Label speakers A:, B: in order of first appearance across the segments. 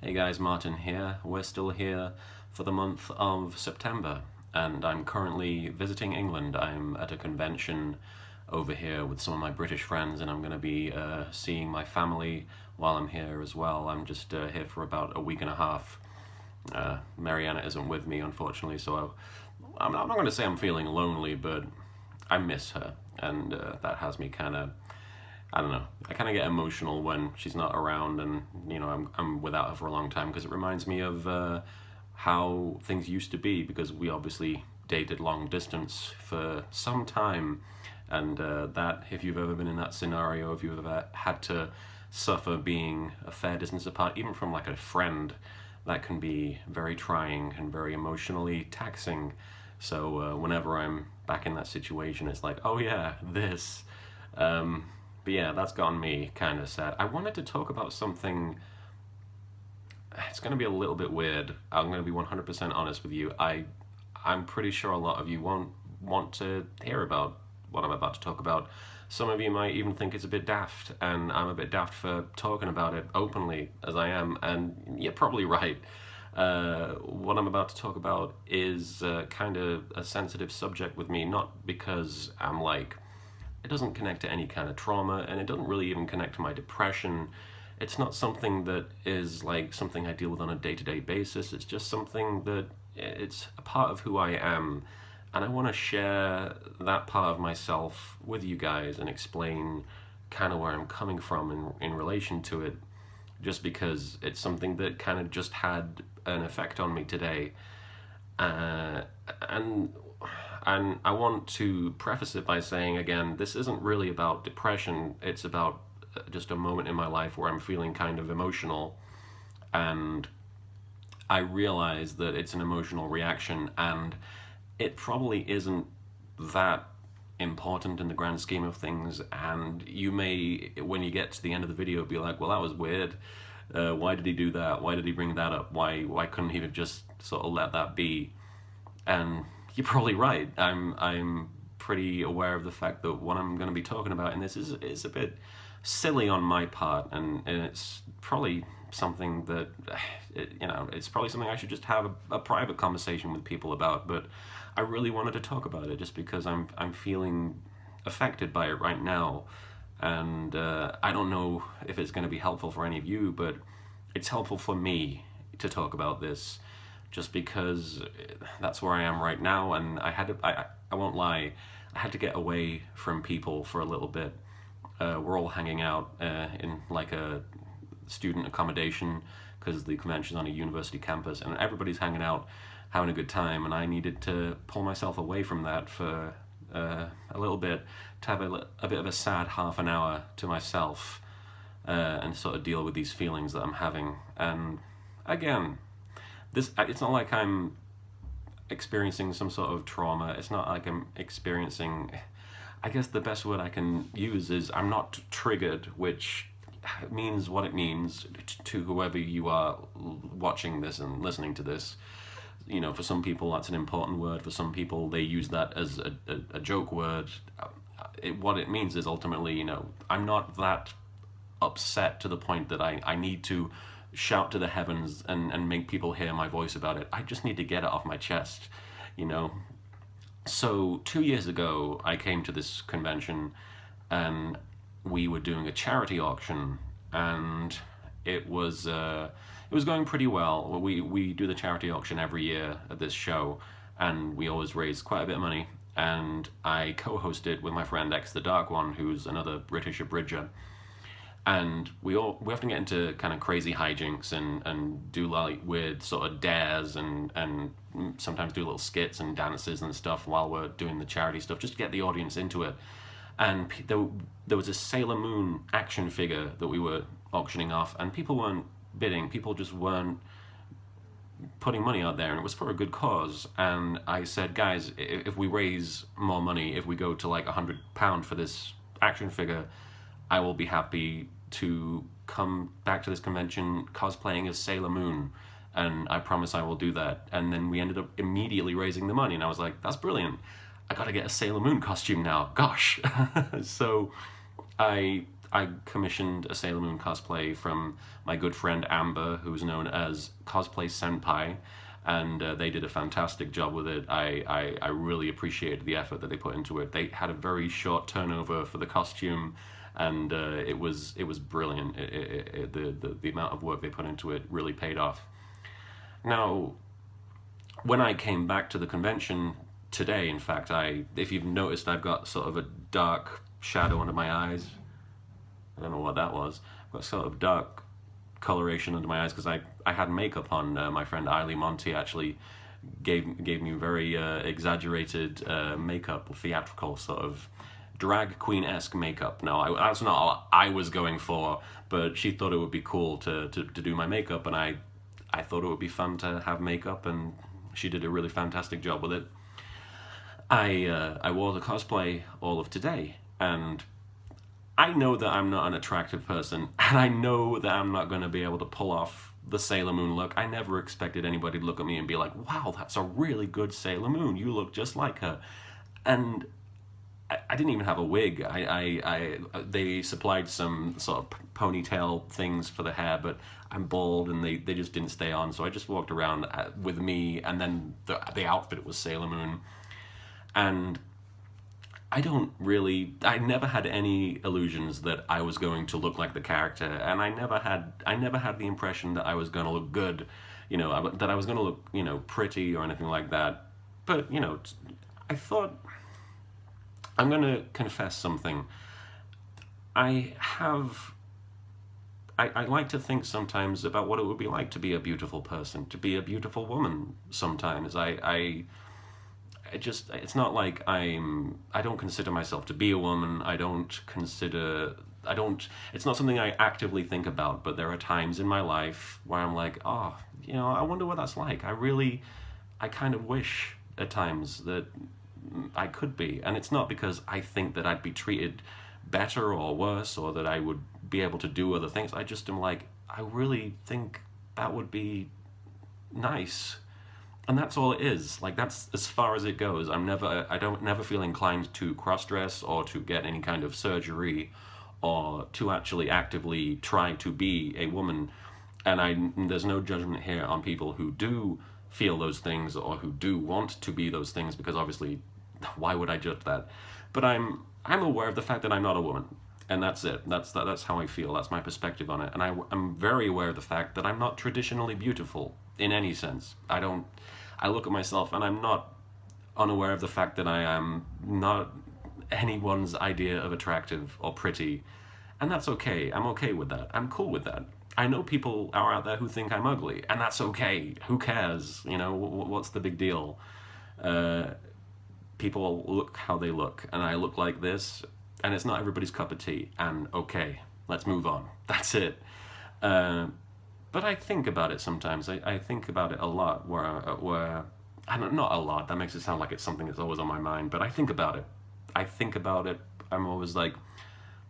A: Hey guys, Martin here. We're still here for the month of September, and I'm currently visiting England. I'm at a convention over here with some of my British friends, and I'm going to be seeing my family while I'm here as well. I'm just here for about a week and a half. Mariana isn't with me, unfortunately, so I'm not going to say I'm feeling lonely, but I miss her, and that has me kind of, I don't know. I kind of get emotional when she's not around, and I'm without her for a long time because it reminds me of how things used to be. Because we obviously dated long distance for some time, and that if you've ever been in that scenario, if you've ever had to suffer being a fair distance apart, even from like a friend, that can be very trying and very emotionally taxing. So whenever I'm back in that situation, it's like, oh yeah, this. But yeah, that's gotten me kind of sad. I wanted to talk about something. It's going to be a little bit weird. I'm going to be 100% honest with you. I'm pretty sure a lot of you won't want to hear about what I'm about to talk about. Some of you might even think it's a bit daft, and I'm a bit daft for talking about it openly as I am, and you're probably right. What I'm about to talk about is kind of a sensitive subject with me, not because I'm like, it doesn't connect to any kind of trauma, and it doesn't really even connect to my depression. It's not something that is like something I deal with on a day-to-day basis. It's just something that it's a part of who I am, and I want to share that part of myself with you guys and explain kind of where I'm coming from in relation to it, just because it's something that kind of just had an effect on me today. uh, and and I want to preface it by saying again, this isn't really about depression. It's about just a moment in my life where I'm feeling kind of emotional, and I realize that it's an emotional reaction, and it probably isn't that important in the grand scheme of things. And you may, when you get to the end of the video, be like, well, that was weird. Why did he do that? Why did he bring that up? Why couldn't he have just sort of let that be? And you're probably right. I'm pretty aware of the fact that what I'm going to be talking about in this is a bit silly on my part, and it's probably something that it's probably something I should just have a private conversation with people about. But I really wanted to talk about it just because I'm feeling affected by it right now, and I don't know if it's going to be helpful for any of you, but it's helpful for me to talk about this just because that's where I am right now. And I won't lie, I had to get away from people for a little bit. We're all hanging out in like a student accommodation because the convention's on a university campus, and everybody's hanging out, having a good time, and I needed to pull myself away from that for a little bit, to have a bit of a sad half an hour to myself, and sort of deal with these feelings that I'm having. And again, it's not like I'm experiencing some sort of trauma. It's not like I'm experiencing, I guess the best word I can use is I'm not triggered, which means what it means to whoever you are watching this and listening to this. For some people that's an important word. For some people they use that as a joke word. What it means is ultimately, I'm not that upset to the point that I need to shout to the heavens and make people hear my voice about it. I just need to get it off my chest, you know. So 2 years ago, I came to this convention, and we were doing a charity auction, and it was going pretty well. We do the charity auction every year at this show, and we always raise quite a bit of money. And I co-hosted with my friend X the Dark One, who's another British abridger, and we often get into kind of crazy hijinks and do like weird sort of dares and sometimes do little skits and dances and stuff while we're doing the charity stuff, just to get the audience into it. And there was a Sailor Moon action figure that we were auctioning off, and people weren't bidding, people just weren't putting money out there, and it was for a good cause. And I said, guys, if we raise more money, if we go to like £100 for this action figure, I will be happy to come back to this convention cosplaying as Sailor Moon, and I promise I will do that. And then we ended up immediately raising the money, and I was like, that's brilliant. I gotta get a Sailor Moon costume now. Gosh. So I I commissioned a Sailor Moon cosplay from my good friend Amber, who's known as Cosplay Senpai, and they did a fantastic job with it. I really appreciated the effort that they put into it. They had a very short turnover for the costume, and it was brilliant. The amount of work they put into it really paid off. Now, when I came back to the convention today, in fact, if you've noticed, I've got sort of a dark shadow under my eyes. I don't know what that was. I've got sort of dark coloration under my eyes because I had makeup on. My friend Eiley Monty actually gave me very exaggerated makeup, theatrical sort of drag queen-esque makeup. Now, that's not all I was going for, but she thought it would be cool to do my makeup, and I thought it would be fun to have makeup, and she did a really fantastic job with it. I wore the cosplay all of today, and I know that I'm not an attractive person, and I know that I'm not going to be able to pull off the Sailor Moon look. I never expected anybody to look at me and be like, wow, that's a really good Sailor Moon. You look just like her. And I didn't even have a wig. They supplied some sort of ponytail things for the hair, but I'm bald and they just didn't stay on. So I just walked around with me, and then the outfit was Sailor Moon. And I never had any illusions that I was going to look like the character, and I never had the impression that I was going to look good, that I was going to look, pretty or anything like that. But, I thought, I'm going to confess something. I like to think sometimes about what it would be like to be a beautiful person, to be a beautiful woman sometimes. It's not like I don't consider myself to be a woman. It's not something I actively think about, but there are times in my life where I'm like, oh, I wonder what that's like. I kind of wish at times that I could be. And it's not because I think that I'd be treated better or worse, or that I would be able to do other things. I just am like, I really think that would be nice. And that's all it is. Like, that's as far as it goes. I don't never feel inclined to cross-dress or to get any kind of surgery or to actually actively try to be a woman. And there's no judgment here on people who do feel those things or who do want to be those things, because obviously, why would I judge that? But I'm aware of the fact that I'm not a woman. And that's it. That's how I feel. That's my perspective on it. And I'm very aware of the fact that I'm not traditionally beautiful in any sense. I look at myself and I'm not unaware of the fact that I am not anyone's idea of attractive or pretty. And that's okay. I'm okay with that. I'm cool with that. I know people are out there who think I'm ugly, and that's okay. Who cares? What's the big deal? People look how they look, and I look like this, and it's not everybody's cup of tea, and okay, let's move on. That's it. But I think about it sometimes. I think about it a lot, where not a lot. That makes it sound like it's something that's always on my mind. But I think about it. I'm always like,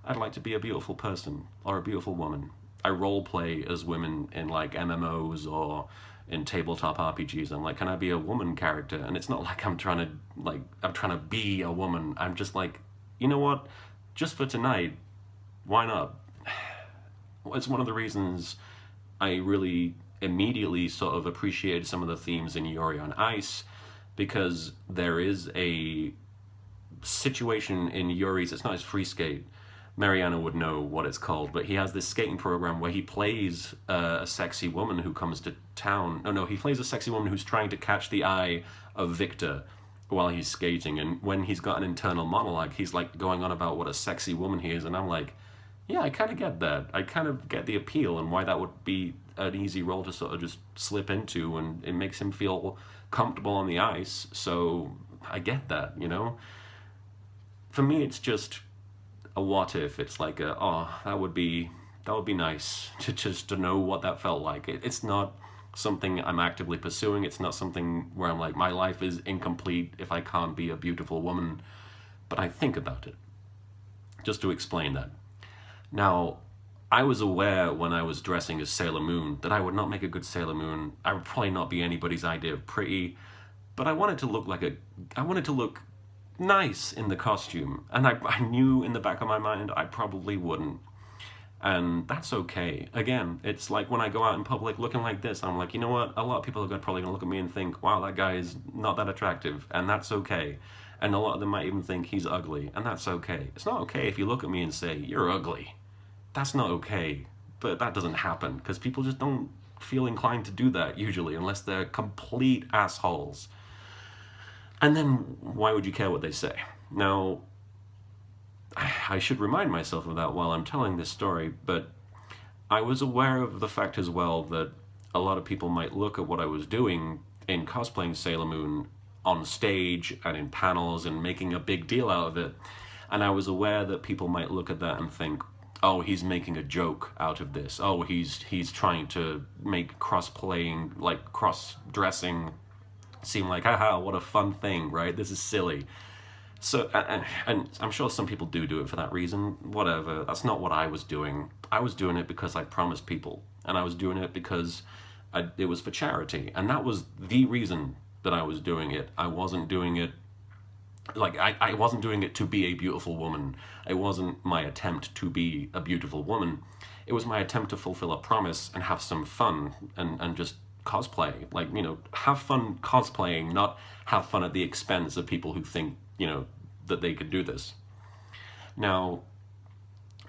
A: I'd like to be a beautiful person or a beautiful woman. I role play as women in like MMOs or in tabletop RPGs. I'm like, can I be a woman character? And it's not like I'm trying to be a woman. I'm just like, you know what? Just for tonight, why not? It's one of the reasons I really immediately sort of appreciated some of the themes in Yuri on Ice, because there is a situation in Yuri's, it's not his free skate, Mariana would know what it's called, but he has this skating program where he plays a sexy woman who comes to town. No, he plays a sexy woman who's trying to catch the eye of Victor while he's skating, and when he's got an internal monologue, he's like going on about what a sexy woman he is, and I'm like, yeah, I kind of get that. I kind of get the appeal and why that would be an easy role to sort of just slip into, and it makes him feel comfortable on the ice, so I get that, For me, it's just a what if. It's like that would be nice to know what that felt like. It's not something I'm actively pursuing. It's not something where I'm like, my life is incomplete if I can't be a beautiful woman, but I think about it. Just to explain that. Now, I was aware when I was dressing as Sailor Moon that I would not make a good Sailor Moon. I would probably not be anybody's idea of pretty, but I wanted to look nice in the costume, and I knew in the back of my mind I probably wouldn't. And that's okay. Again, it's like when I go out in public looking like this, I'm like, you know what? A lot of people are probably gonna look at me and think, wow, that guy is not that attractive, and that's okay. And a lot of them might even think he's ugly, and that's okay. It's not okay if you look at me and say, you're ugly. That's not okay. But that doesn't happen, because people just don't feel inclined to do that usually, unless they're complete assholes. And then why would you care what they say? Now, I should remind myself of that while I'm telling this story, but I was aware of the fact as well that a lot of people might look at what I was doing in cosplaying Sailor Moon on stage and in panels and making a big deal out of it. And I was aware that people might look at that and think, oh, he's making a joke out of this. Oh, he's trying to make cross-playing, like cross-dressing, seem like, haha, what a fun thing, right? This is silly. So, and I'm sure some people do it for that reason. Whatever. That's not what I was doing. I was doing it because I promised people, and I was doing it because it was for charity, and that was the reason that I was doing it. I wasn't doing it like I wasn't doing it to be a beautiful woman. It wasn't my attempt to be a beautiful woman. It was my attempt to fulfill a promise and have some fun and just cosplay. Like, you know, have fun cosplaying, not have fun at the expense of people who think, you know, that they could do this. Now,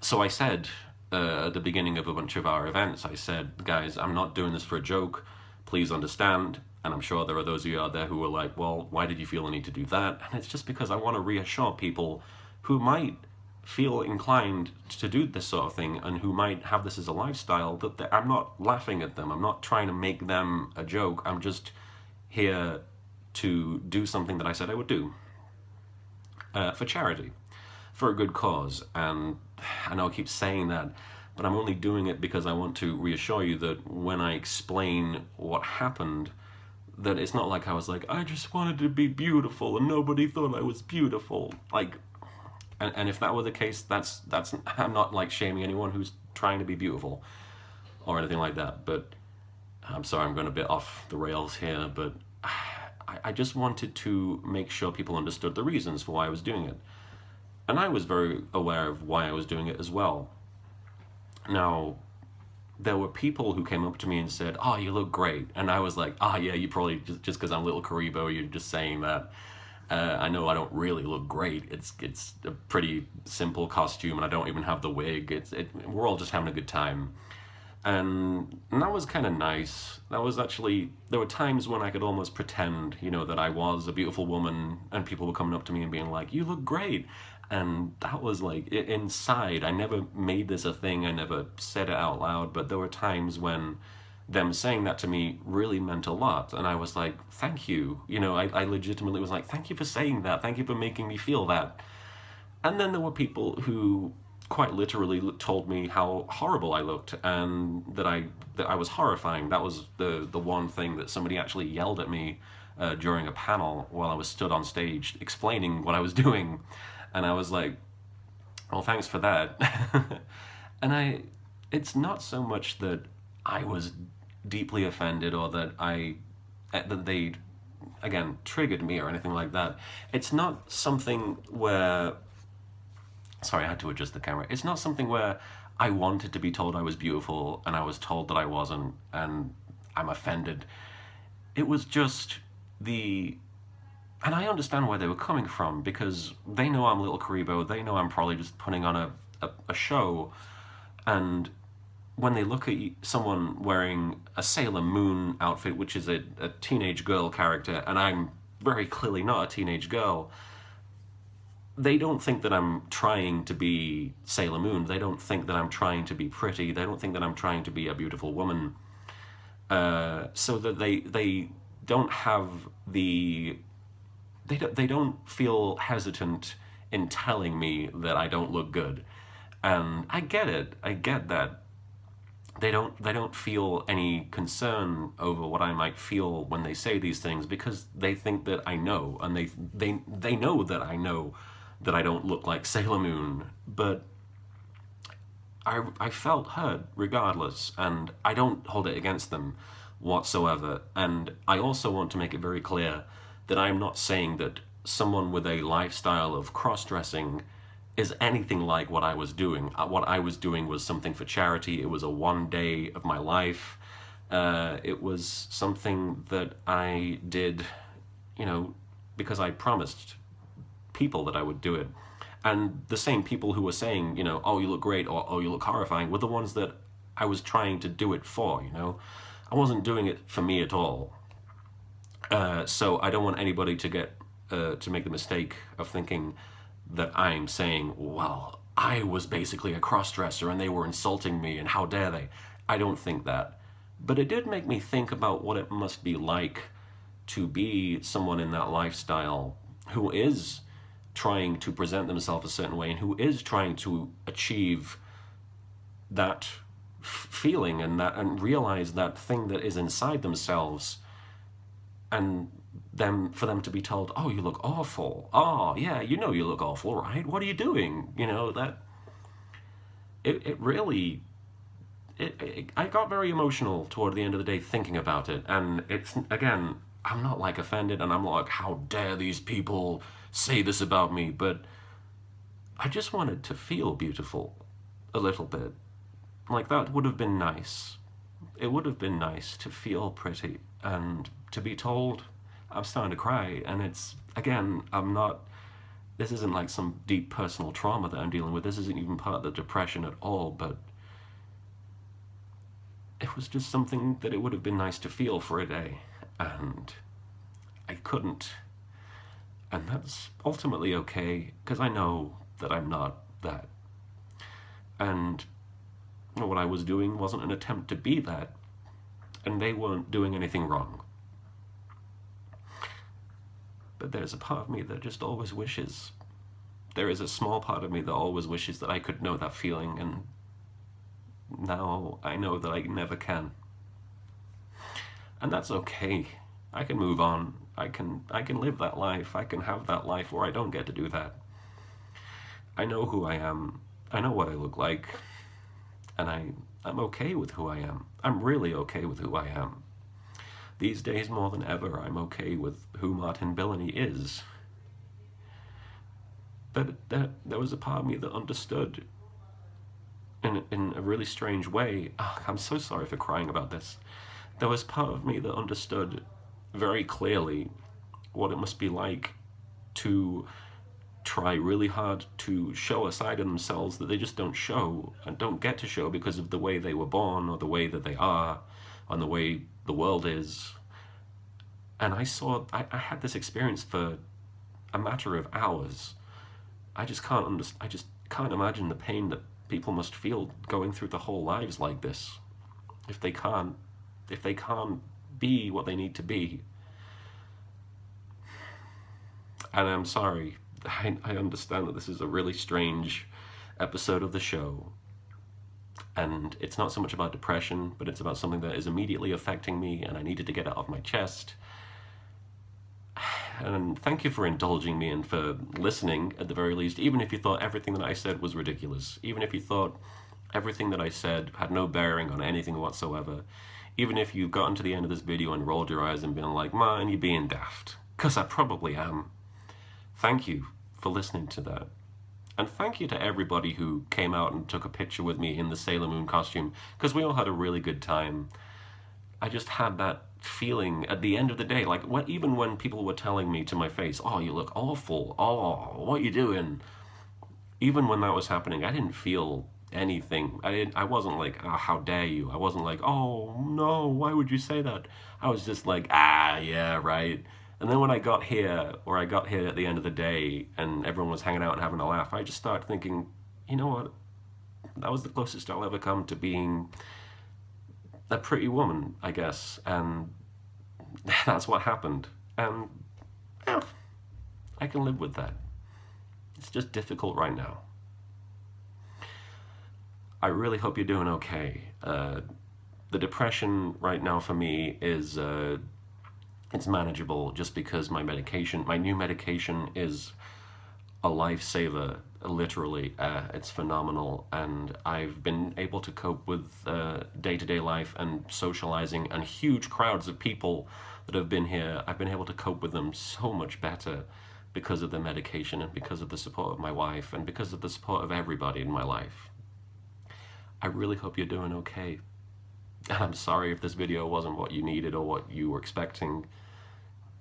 A: so I said at the beginning of a bunch of our events, I said, guys, I'm not doing this for a joke. Please understand. And I'm sure there are those of you out there who are like, well, why did you feel the need to do that? And it's just because I want to reassure people who might feel inclined to do this sort of thing and who might have this as a lifestyle that I'm not laughing at them. I'm not trying to make them a joke. I'm just here to do something that I said I would do for charity, for a good cause. And I know I keep saying that, but I'm only doing it because I want to reassure you that when I explain what happened, that it's not like I was like, I just wanted to be beautiful and nobody thought I was beautiful. Like, and if that were the case, that's I'm not like shaming anyone who's trying to be beautiful or anything like that. But I'm sorry, I'm going a bit off the rails here, but I just wanted to make sure people understood the reasons for why I was doing it. And I was very aware of why I was doing it as well. Now, there were people who came up to me and said, oh, you look great. And I was like, ah, yeah, you probably, just because I'm Little Karibo, you're just saying that. I know I don't really look great. It's a pretty simple costume, and I don't even have the wig. We're all just having a good time. And that was kind of nice. That was actually, there were times when I could almost pretend, you know, that I was a beautiful woman, and people were coming up to me and being like, you look great. And that was like, inside, I never made this a thing, I never said it out loud, but there were times when them saying that to me really meant a lot. And I was like, thank you. You know, I legitimately was like, thank you for saying that. Thank you for making me feel that. And then there were people who quite literally told me how horrible I looked and that I was horrifying. That was the one thing that somebody actually yelled at me during a panel while I was stood on stage explaining what I was doing. And I was like, well, thanks for that. And it's not so much that I was deeply offended or that they, again, triggered me or anything like that. It's not something where, sorry, I had to adjust the camera. It's not something where I wanted to be told I was beautiful and I was told that I wasn't and I'm offended. It was just and I understand where they were coming from because they know I'm Little Karibo, they know I'm probably just putting on a show, and when they look at someone wearing a Sailor Moon outfit, which is a teenage girl character, and I'm very clearly not a teenage girl, they don't think that I'm trying to be Sailor Moon. They don't think that I'm trying to be pretty. They don't think that I'm trying to be a beautiful woman. So that they don't have they don't feel hesitant in telling me that I don't look good. And I get it. I get that. They don't feel any concern over what I might feel when they say these things because they think that I know, and they know that I know that I don't look like Sailor Moon, but I felt hurt regardless, and I don't hold it against them whatsoever. And I also want to make it very clear that I'm not saying that someone with a lifestyle of cross-dressing is anything like what I was doing. What I was doing was something for charity. It was a one day of my life. It was something that I did, you know, because I promised people that I would do it. And the same people who were saying, you know, oh, you look great, or oh, you look horrifying, were the ones that I was trying to do it for, you know? I wasn't doing it for me at all. So I don't want anybody to get to make the mistake of thinking that I'm saying, well, I was basically a cross-dresser and they were insulting me and how dare they. I don't think that. But it did make me think about what it must be like to be someone in that lifestyle who is trying to present themselves a certain way and who is trying to achieve that feeling and that and realize that thing that is inside themselves, and them for them to be told, oh, you look awful, oh yeah, you know, you look awful, right, what are you doing, you know, that it really I got very emotional toward the end of the day thinking about it. And it's, again, I'm not like offended and I'm not like, how dare these people say this about me, but I just wanted to feel beautiful a little bit. Like, that would have been nice. It would have been nice to feel pretty and to be told. I'm starting to cry, and it's, again, I'm not, this isn't like some deep personal trauma that I'm dealing with. This isn't even part of the depression at all, but it was just something that it would have been nice to feel for a day, and I couldn't. And that's ultimately okay, because I know that I'm not that. And what I was doing wasn't an attempt to be that, and they weren't doing anything wrong. But there's a part of me that just always wishes, there is a small part of me that always wishes that I could know that feeling, and now I know that I never can. And that's okay. I can move on. I can live that life. I can have that life where I don't get to do that. I know who I am. I know what I look like. And I'm okay with who I am. I'm really okay with who I am. These days more than ever, I'm okay with who Martin Billany is. But there was a part of me that understood in a really strange way. Oh, I'm so sorry for crying about this. There was part of me that understood very clearly what it must be like to try really hard to show a side of themselves that they just don't show and don't get to show because of the way they were born or the way that they are and the way the world is. And I had this experience for a matter of hours. I just can't imagine the pain that people must feel going through their whole lives like this if they can't be what they need to be. And I'm sorry, I understand that this is a really strange episode of the show, and it's not so much about depression, but it's about something that is immediately affecting me and I needed to get it off my chest. And thank you for indulging me and for listening, at the very least, even if you thought everything that I said was ridiculous, even if you thought everything that I said had no bearing on anything whatsoever, even if you've gotten to the end of this video and rolled your eyes and been like, man, you're being daft, because I probably am. Thank you for listening to that. And thank you to everybody who came out and took a picture with me in the Sailor Moon costume, because we all had a really good time. I just had that feeling at the end of the day, like even when people were telling me to my face, oh, you look awful, oh, what you doing? Even when that was happening, I didn't feel anything. I wasn't like, oh, how dare you? I wasn't like, oh no, why would you say that? I was just like, ah, yeah, right. And then when I got here at the end of the day and everyone was hanging out and having a laugh, I just started thinking, you know what? That was the closest I'll ever come to being a pretty woman, I guess. And that's what happened. And yeah, I can live with that. It's just difficult right now. I really hope you're doing okay. The depression right now for me is it's manageable just because my new medication is a lifesaver, literally. It's phenomenal, and I've been able to cope with day-to-day life and socializing and huge crowds of people that have been here. I've been able to cope with them so much better because of the medication and because of the support of my wife and because of the support of everybody in my life. I really hope you're doing okay. And I'm sorry if this video wasn't what you needed or what you were expecting,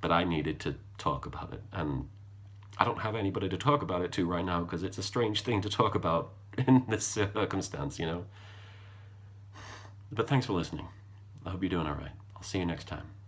A: but I needed to talk about it. And I don't have anybody to talk about it to right now because it's a strange thing to talk about in this circumstance, you know? But thanks for listening. I hope you're doing all right. I'll see you next time.